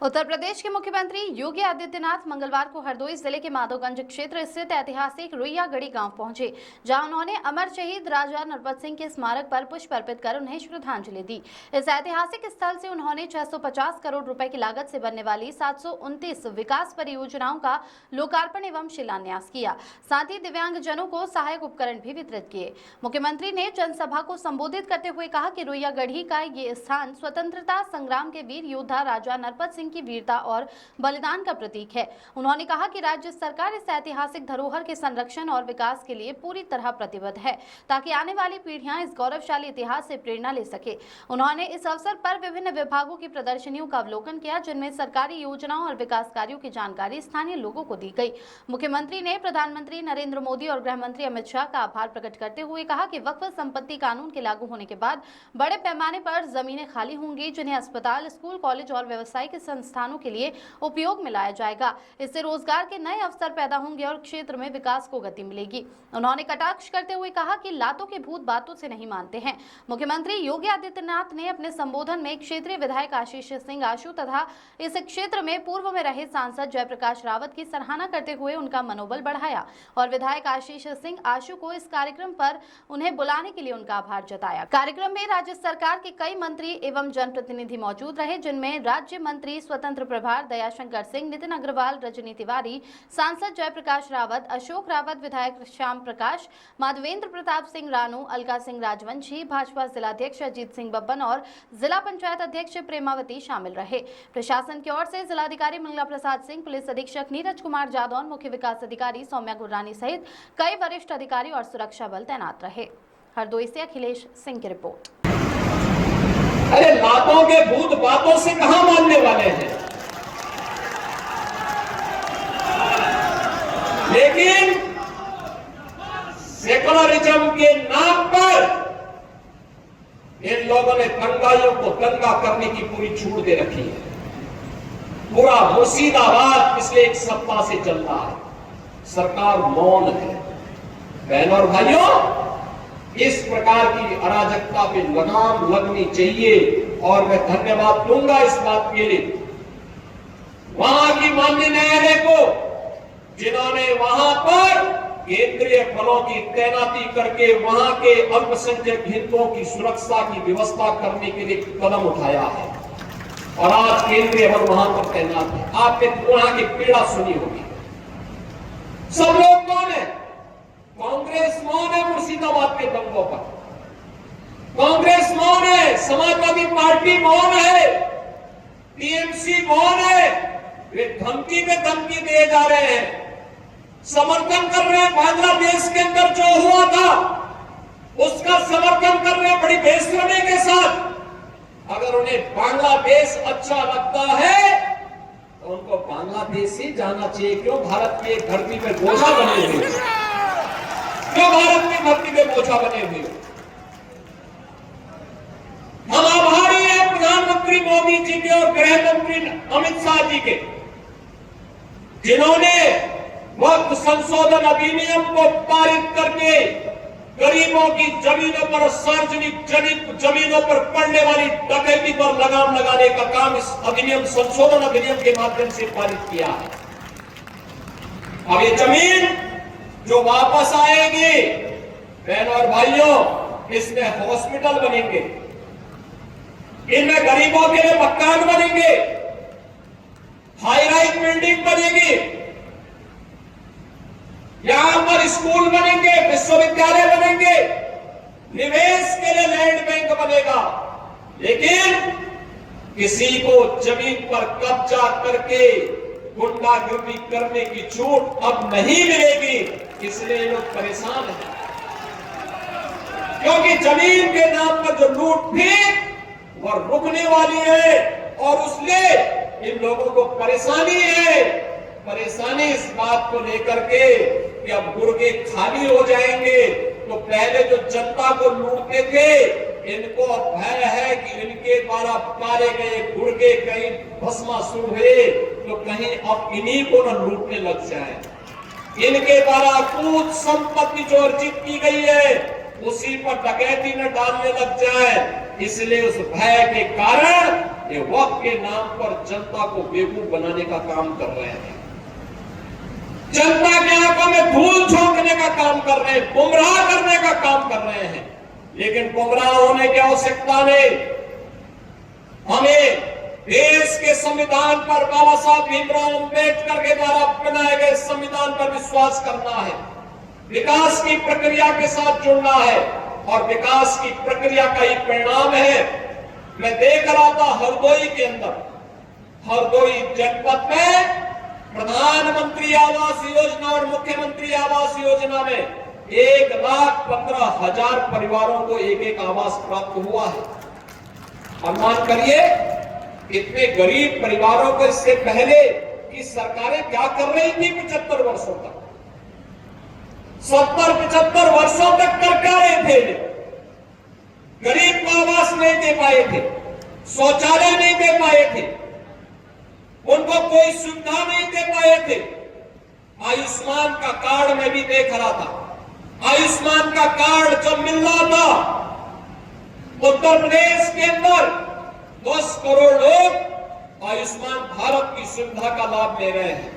उत्तर प्रदेश के मुख्यमंत्री योगी आदित्यनाथ मंगलवार को हरदोई जिले के माधोगंज क्षेत्र स्थित ऐतिहासिक रुइयागढ़ी गांव पहुंचे, जहां उन्होंने अमर शहीद राजा नरपत सिंह के स्मारक पर पुष्प अर्पित कर उन्हें श्रद्धांजलि दी। इस ऐतिहासिक स्थल से उन्होंने 650 करोड़ रुपए की लागत से बनने वाली 729 विकास परियोजनाओं का लोकार्पण एवं शिलान्यास किया। साथ ही दिव्यांगजनों को सहायक उपकरण भी वितरित किए। मुख्यमंत्री ने जनसभा को संबोधित करते हुए कहा कि रुइयागढ़ी का ये स्थान स्वतंत्रता संग्राम के वीर योद्धा राजा नरपत सिंह की वीरता और बलिदान का प्रतीक है। उन्होंने कहा कि राज्य सरकार इस ऐतिहासिक धरोहर के संरक्षण और विकास के लिए पूरी तरह प्रतिबद्ध है, ताकि आने वाली पीढ़ियां इस गौरवशाली इतिहास से प्रेरणा ले सके। उन्होंने इस अवसर पर विभिन्न विभागों की प्रदर्शनियों का अवलोकन किया, जिनमें सरकारी योजनाओं और विकास कार्यों की जानकारी स्थानीय लोगों को दी गई। मुख्यमंत्री ने प्रधानमंत्री नरेंद्र मोदी और गृह मंत्री अमित शाह का आभार प्रकट करते हुए कहा कि वक्फ संपत्ति कानून के लागू होने के बाद बड़े पैमाने पर जमीनें खाली होंगी, जिन्हें अस्पताल, स्कूल, कॉलेज और व्यवसायिक संस्थानों के लिए उपयोग में लाया जाएगा। इससे रोजगार के नए अवसर पैदा होंगे और क्षेत्र में विकास को गति मिलेगी। उन्होंने कटाक्ष करते हुए कहा कि लातों के भूत बातों से नहीं मानते हैं। मुख्यमंत्री योगी आदित्यनाथ ने अपने संबोधन में क्षेत्रीय विधायक आशीष सिंह आशु तथा इस क्षेत्र में पूर्व में रहे सांसद जयप्रकाश रावत की सराहना करते हुए उनका मनोबल बढ़ाया और विधायक आशीष सिंह आशु को इस कार्यक्रम पर उन्हें बुलाने के लिए उनका आभार जताया। कार्यक्रम में राज्य सरकार के कई मंत्री एवं जनप्रतिनिधि मौजूद रहे, जिनमें राज्य मंत्री स्वतंत्र प्रभार दयाशंकर सिंह, नितिन अग्रवाल, रजनी तिवारी, सांसद जयप्रकाश रावत, अशोक रावत, विधायक श्याम प्रकाश, माधवेंद्र प्रताप सिंह रानू, अलका सिंह राजवंशी, भाजपा जिलाध्यक्ष अजीत सिंह बब्बन और जिला पंचायत अध्यक्ष प्रेमावती शामिल रहे। प्रशासन की ओर से जिलाधिकारी मंगला प्रसाद सिंह, पुलिस अधीक्षक नीरज कुमार जादौन, मुख्य विकास अधिकारी सौम्या गुर्रानी सहित कई वरिष्ठ अधिकारी और सुरक्षा बल तैनात रहे। हरदोई से अखिलेश सिंह की रिपोर्ट। अरे लातों के भूत बातों से कहां मानने वाले हैं, लेकिन सेकुलरिज्म के नाम पर इन लोगों ने दंगाइयों को दंगा करने की पूरी छूट दे रखी है। पूरा मुर्शिदाबाद पिछले एक सप्ताह से चल रहा है, सरकार मौन है। बहनों और भाइयों, इस प्रकार की अराजकता पे लगाम लगनी चाहिए और मैं धन्यवाद दूंगा इस बात के लिए वहां की माननीय न्यायालय को, जिन्होंने वहां पर केंद्रीय बलों की तैनाती करके वहां के अल्पसंख्यक हितों की सुरक्षा की व्यवस्था करने के लिए कदम उठाया है और आज केंद्रीय बल वहां पर तैनात है। आपने वहां की पीड़ा सुनी होगी। सब लोग कौन है? कांग्रेस मौन है मुर्शिदाबाद के दंगों पर, कांग्रेस मौन है, समाजवादी पार्टी मौन है, टीएमसी मौन है। वे धमकी में धमकी दिए जा रहे हैं, समर्थन कर रहे हैं। बांग्लादेश के अंदर जो हुआ था उसका समर्थन कर रहे हैं बड़ी बेशर्मी के साथ। अगर उन्हें बांग्लादेश अच्छा लगता है तो उनको बांग्लादेश ही जाना चाहिए। क्यों भारत की धरती पे बोझा बने हुए, क्यों भारत की धरती पे बोझा बने हुए? हम आभारी हैं प्रधानमंत्री मोदी जी के और गृह मंत्री अमित शाह जी के, जिन्होंने वक्फ संशोधन अधिनियम को पारित करके गरीबों की जमीनों पर, सार्वजनिक जमीनों पर पड़ने वाली डकैती पर लगाम लगाने का काम इस अधिनियम, संशोधन अधिनियम के माध्यम से पारित किया है। अब ये जमीन जो वापस आएगी, बहनों और भाइयों, इसमें हॉस्पिटल बनेंगे, इनमें गरीबों के लिए मकान बनेंगे, हाई राइज बिल्डिंग बनेगी, यहां पर स्कूल बनेंगे, विश्वविद्यालय बनेंगे, निवेश के लिए लैंड बैंक बनेगा। लेकिन किसी को जमीन पर कब्जा करके गुंडागर्दी करने की छूट अब नहीं मिलेगी। इसलिए लोग परेशान हैं, क्योंकि जमीन के नाम पर जो लूट थी वह रुकने वाली है और उसलिए इन लोगों को परेशानी है। परेशानी इस बात को लेकर के कि अब गुर्गे खाली हो जाएंगे। तो पहले जो जनता को लूटते थे, इनको भय है कि इनके द्वारा पाले गए गुर्गे कहीं भस्मासुर हुए तो कहीं अब इन्हीं को न लूटने लग जाए। इनके द्वारा कुछ संपत्ति जो अर्जित की गई है उसी पर डकैती न डालने लग जाए। इसलिए उस भय के कारण ये वक्त के नाम पर जनता को बेवकूफ बनाने का काम कर रहे हैं, जनता की आंखों में धूल झोंकने का काम कर रहे हैं, गुमराह करने का काम कर रहे हैं। लेकिन गुमराह होने की आवश्यकता नहीं। हमें देश के संविधान पर, बाबा साहब भीमराव अंबेडकर के द्वारा बनाए गए संविधान पर विश्वास करना है, विकास की प्रक्रिया के साथ जुड़ना है और विकास की प्रक्रिया का ही परिणाम है। मैं देख रहा था हरदोई के अंदर, हरदोई जनपद में प्रधानमंत्री आवास योजना और मुख्यमंत्री आवास योजना में 1,15,000 परिवारों को एक एक आवास प्राप्त हुआ है। अनुमान करिए इतने गरीब परिवारों को इससे पहले की सरकारें क्या कर रही थी 75 वर्षों तक, 70-75 वर्षों तक कर रहे थे। गरीब को आवास नहीं दे पाए थे, शौचालय नहीं दे पाए थे, उनको कोई सुविधा नहीं दे पाए थे। आयुष्मान का कार्ड मैं भी देख रहा था, आयुष्मान का कार्ड जब मिल रहा था उत्तर प्रदेश के अंदर 10 करोड़ लोग आयुष्मान भारत की सुविधा का लाभ ले रहे हैं।